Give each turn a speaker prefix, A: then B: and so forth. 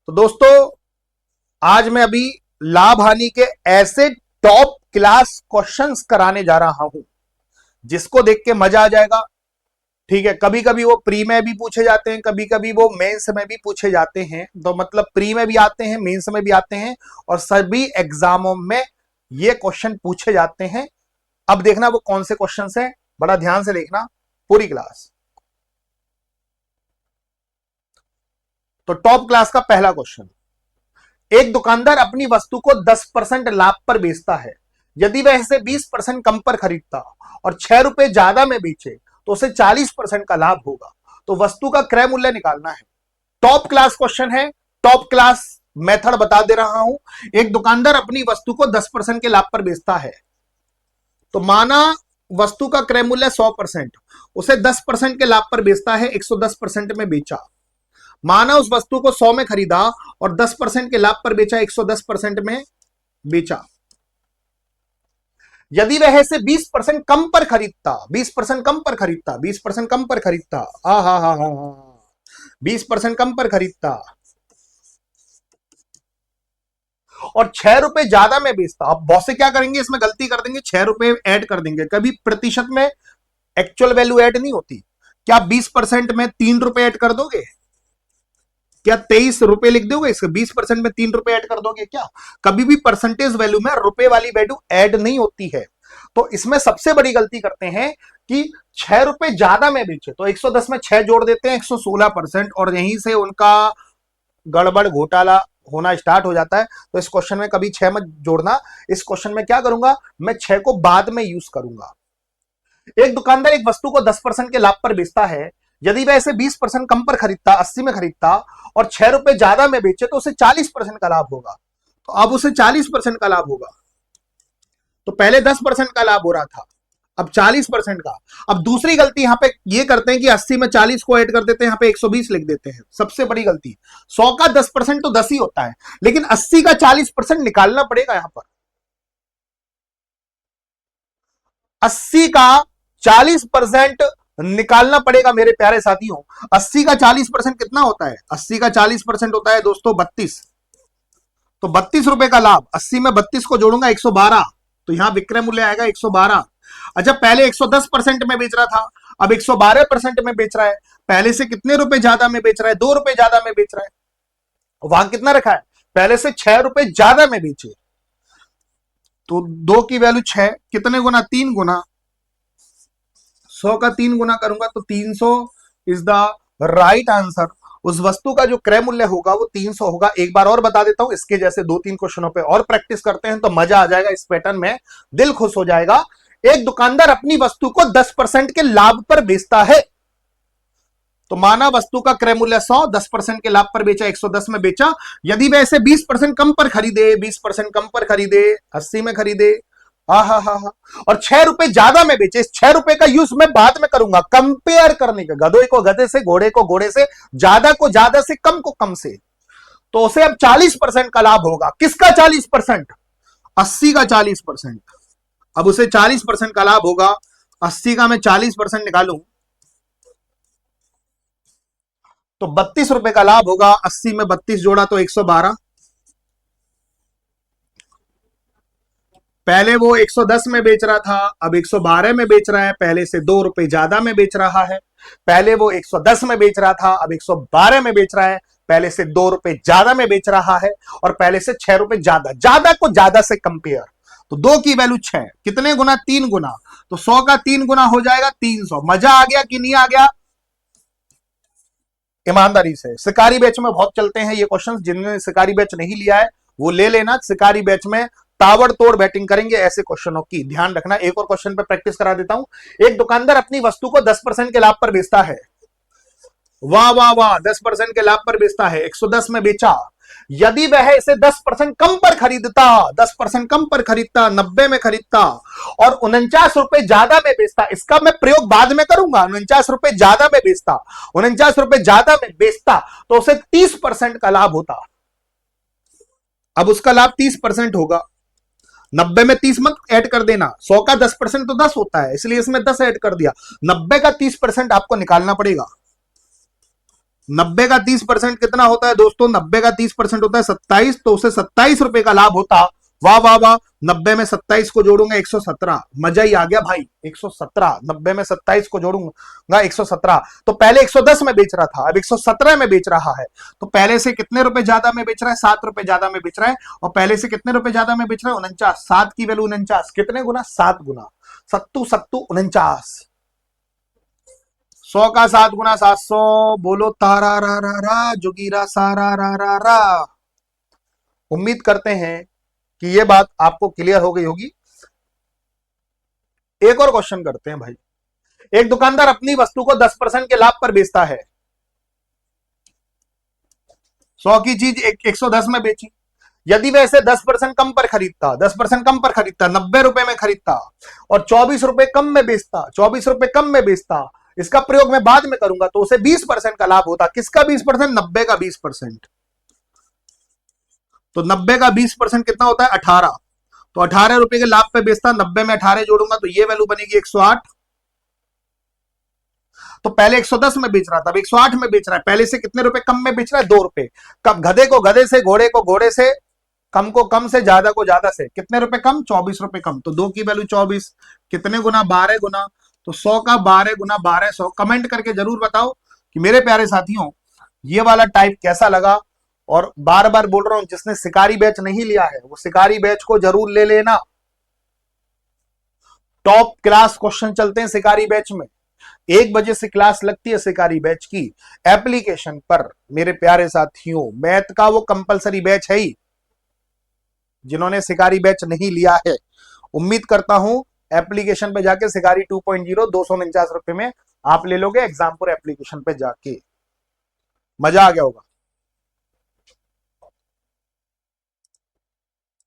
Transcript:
A: तो दोस्तों आज मैं अभी लाभ हानि के ऐसे टॉप क्लास क्वेश्चंस कराने जा रहा हूं जिसको देख के मजा आ जाएगा। ठीक है, कभी कभी वो प्री में भी पूछे जाते हैं, कभी कभी वो मेंस में भी पूछे जाते हैं। तो मतलब प्री में भी आते हैं, मेंस में भी आते हैं और सभी एग्जामों में ये क्वेश्चन पूछे जाते हैं। अब देखना वो कौन से क्वेश्चंस हैं, बड़ा ध्यान से देखना पूरी क्लास। तो टॉप क्लास का पहला क्वेश्चन, एक दुकानदार अपनी वस्तु को 10% लाभ पर बेचता है। यदि वह इसे 20% कम पर खरीदता और 6 रुपए ज्यादा में बेचे तो उसे 40% का लाभ होगा। तो वस्तु का क्रय मूल्य निकालना है। टॉप क्लास क्वेश्चन है, टॉप क्लास मेथड बता दे रहा हूं। एक दुकानदार अपनी वस्तु को 10% के लाभ पर बेचता है। तो माना वस्तु का क्रय मूल्य 100%, उसे 10% के लाभ पर बेचता है, 110% में बेचा। माना उस वस्तु को 100 में खरीदा और 10% के लाभ पर बेचा, 110% में बेचा। यदि वह इसे 20% कम पर खरीदता, 20% कम पर खरीदता, 20% कम पर खरीदता, हा हा हा हा 20% कम पर खरीदता और 6 रुपए ज्यादा में बेचता। अब बहुत से क्या करेंगे, इसमें गलती कर देंगे, 6 रुपए ऐड कर देंगे। कभी प्रतिशत में एक्चुअल वैल्यू ऐड नहीं होती। क्या 20% में 3 रुपए ऐड कर दोगे? क्या 23 रुपए लिख दोगे? इसके 20% में 3 रुपए ऐड कर दोगे क्या? कभी भी परसेंटेज वैल्यू में रुपए वाली वैल्यू ऐड नहीं होती है। तो इसमें सबसे बड़ी गलती करते हैं कि 6 रुपए ज्यादा में बेचे, तो 110 में 6 जोड़ देते हैं, 116%, और यहीं से उनका गड़बड़ घोटाला होना स्टार्ट हो जाता है। तो इस क्वेश्चन में कभी 6 मत जोड़ना। इस क्वेश्चन में क्या करूंगा, मैं 6 को बाद में यूज करूंगा। एक दुकानदार एक वस्तु को 10% के लाभ पर बेचता है। यदि वह इसे 20% कम पर खरीदता, 80 में खरीदता और 6 रुपए ज्यादा में बेचे तो उसे 40% का लाभ होगा। तो अब उसे 40% का लाभ होगा। तो पहले 10% का लाभ हो रहा था, अब 40% का। अब दूसरी गलती यहां पे ये करते हैं कि 80 में 40 को ऐड कर देते हैं, यहां पे 120 लिख देते हैं। सबसे बड़ी गलती, 100 का 10% तो 10 ही होता है, लेकिन 80 का 40% निकालना पड़ेगा। यहां पर 80 का 40% निकालना पड़ेगा मेरे प्यारे साथियों। 80 का 40% कितना होता है? 80 का 40% होता है दोस्तों 32। तो 32 रुपए का लाभ, 80 में 32 को जोड़ूंगा 112, तो यहां विक्रय मूल्य आएगा 112। अच्छा, पहले 110% में बेच रहा था, अब 112% में बेच रहा है। पहले से कितने रुपए ज्यादा में बेच रहा है? 2 रुपए ज्यादा में बेच रहा है। वहां कितना रखा है? पहले से 6 रुपए ज्यादा में बेचे, तो 2 की वैल्यू 6, कितने गुना? 3 गुना। 100 का 3 गुना करूंगा तो 300 इज द राइट आंसर। उस वस्तु का जो क्रय मूल्य होगा वो 300 होगा। एक बार और बता देता हूं, इसके जैसे 2-3 क्वेश्चनों पे और प्रैक्टिस करते हैं तो मजा आ जाएगा। इस पैटर्न में दिल खुश हो जाएगा। एक दुकानदार अपनी वस्तु को 10% के लाभ पर बेचता है। तो माना वस्तु का क्रय मूल्य 100, 10% के लाभ पर बेचा, 110 में बेचा। यदि वह इसे 20% कम पर खरीदे, 20% कम पर खरीदे, 80 में खरीदे, हा हा हा हा, और 6 रुपए ज्यादा में बेचे। इस 6 रुपए का यूज मैं बाद में करूंगा, कंपेयर करने का, गधे को गधे से, घोड़े को घोड़े से, ज्यादा को ज्यादा से, कम को कम से। तो उसे अब 40% का लाभ होगा। किसका 40%? 80 का 40%। अब उसे 40% का लाभ होगा। 80 का मैं 40% निकालूं तो 32 रुपए का लाभ होगा। 80 में 32 जोड़ा तो 112। पहले वो 110 में बेच रहा था, अब 112 में बेच रहा है, पहले से 2 रुपए ज्यादा में बेच रहा है। पहले वो 110 में बेच रहा था, अब 112 में बेच रहा है, पहले से 2 रुपए ज्यादा में बेच रहा है, और पहले से 6 रुपए ज्यादा। ज्यादा को ज्यादा से कंपेयर, तो 2 की वैल्यू 6, कितने गुना? 3 गुना। तो 100 का 3 गुना हो जाएगा 300। मजा आ गया कि नहीं आ गया? ईमानदारी से शिकारी बैच में बहुत चलते हैं ये क्वेश्चंस। जिन्होंने शिकारी बैच नहीं लिया है वो ले लेना। शिकारी बैच में ताबड़तोड़ बैटिंग करेंगे ऐसे क्वेश्चनों की, ध्यान रखना। एक और क्वेश्चन पे प्रैक्टिस करा देता हूं। एक दुकानदार अपनी वस्तु को 10% के लाभ पर बेचता है। वाह वाह वाह, 10% के लाभ पर बेचता है, 110 में बेचा। यदि वह इसे 10% कम पर खरीदता, 10% कम पर खरीदता, 90 में खरीदता और 49 रुपए ज्यादा में बेचता, इसका मैं प्रयोग बाद में करूंगा। 49 रुपए ज्यादा में बेचता, 49 रुपए ज्यादा में बेचता, तो उसे 30% का लाभ होता। अब उसका लाभ 30% होगा। 90 में 30 मत ऐड कर देना, 100 का 10% तो 10 होता है, इसलिए इसमें 10 ऐड कर दिया। 90 का 30% आपको निकालना पड़ेगा। 90 का 30% कितना होता है दोस्तों? 90 का 30% होता है 27, तो उसे 27 रुपए का लाभ होता। वाह वाह वाह, 90 में 27 को जोड़ूंगा 117, मजा ही आ गया भाई। 117, 90 में 27 को जोड़ूंगा 117। तो पहले 110 में बेच रहा था, अब 117 में बेच रहा है। तो पहले से कितने रुपए ज्यादा में बेच रहा है? 7 रुपए ज्यादा में बेच रहा है। और पहले से कितने रुपए ज्यादा में बेच रहा है? 49। 7 की वैल्यू 49, कितने गुना? 7 गुना। सत्तू सत्तू 49। 100 का 7 गुना 700। बोलो तारा रा रा रा, जोगीरा सारा रा रा रा। उम्मीद करते हैं कि ये बात आपको क्लियर हो गई होगी। एक और क्वेश्चन करते हैं भाई। एक दुकानदार अपनी वस्तु को 10% के लाभ पर बेचता है। 100 की चीज 110 में बेची। यदि वह इसे 10% कम पर खरीदता, 10% कम पर खरीदता, 90 रुपए में खरीदता और 24 रुपए कम में बेचता, 24 रुपए कम में बेचता, इसका प्रयोग मैं बाद में करूंगा, तो उसे 20% का लाभ होता। किसका 20%? 90 का 20%। तो 90 का 20% कितना होता है? 18। तो 18 रुपए के लाभ पे बेचता, 90 में 18 जोड़ूंगा तो ये वैल्यू बनेगी 108। तो पहले 110 में बेच रहा था, अब 108 में बेच रहा है। पहले से कितने रुपए कम में बेच रहा है? 2 रुपए। कब? गधे को गधे से, घोड़े को घोड़े से, कम को कम से, ज्यादा को ज्यादा से। कितने रुपए कम? 24 रुपए कम। तो 2 की वैल्यू 24, कितने गुना? 12 गुना। तो 100 का 12 गुना 1200। कमेंट करके जरूर बताओ कि मेरे प्यारे साथियों ये वाला टाइप कैसा लगा। और बार बार बोल रहा हूं, जिसने शिकारी बैच नहीं लिया है वो शिकारी बैच को जरूर ले लेना। टॉप क्लास क्वेश्चन चलते हैं शिकारी बैच में। 1 बजे से क्लास लगती है शिकारी बैच की एप्लीकेशन पर। मेरे प्यारे साथियों मैथ का वो कंपलसरी बैच है ही, जिन्होंने शिकारी बैच नहीं लिया है उम्मीद करता हूं एप्लीकेशन पे जाके शिकारी 2.0 249 रुपए में आप ले लोगे। एग्जामपुर एप्लीकेशन पे जाके मजा आ गया होगा।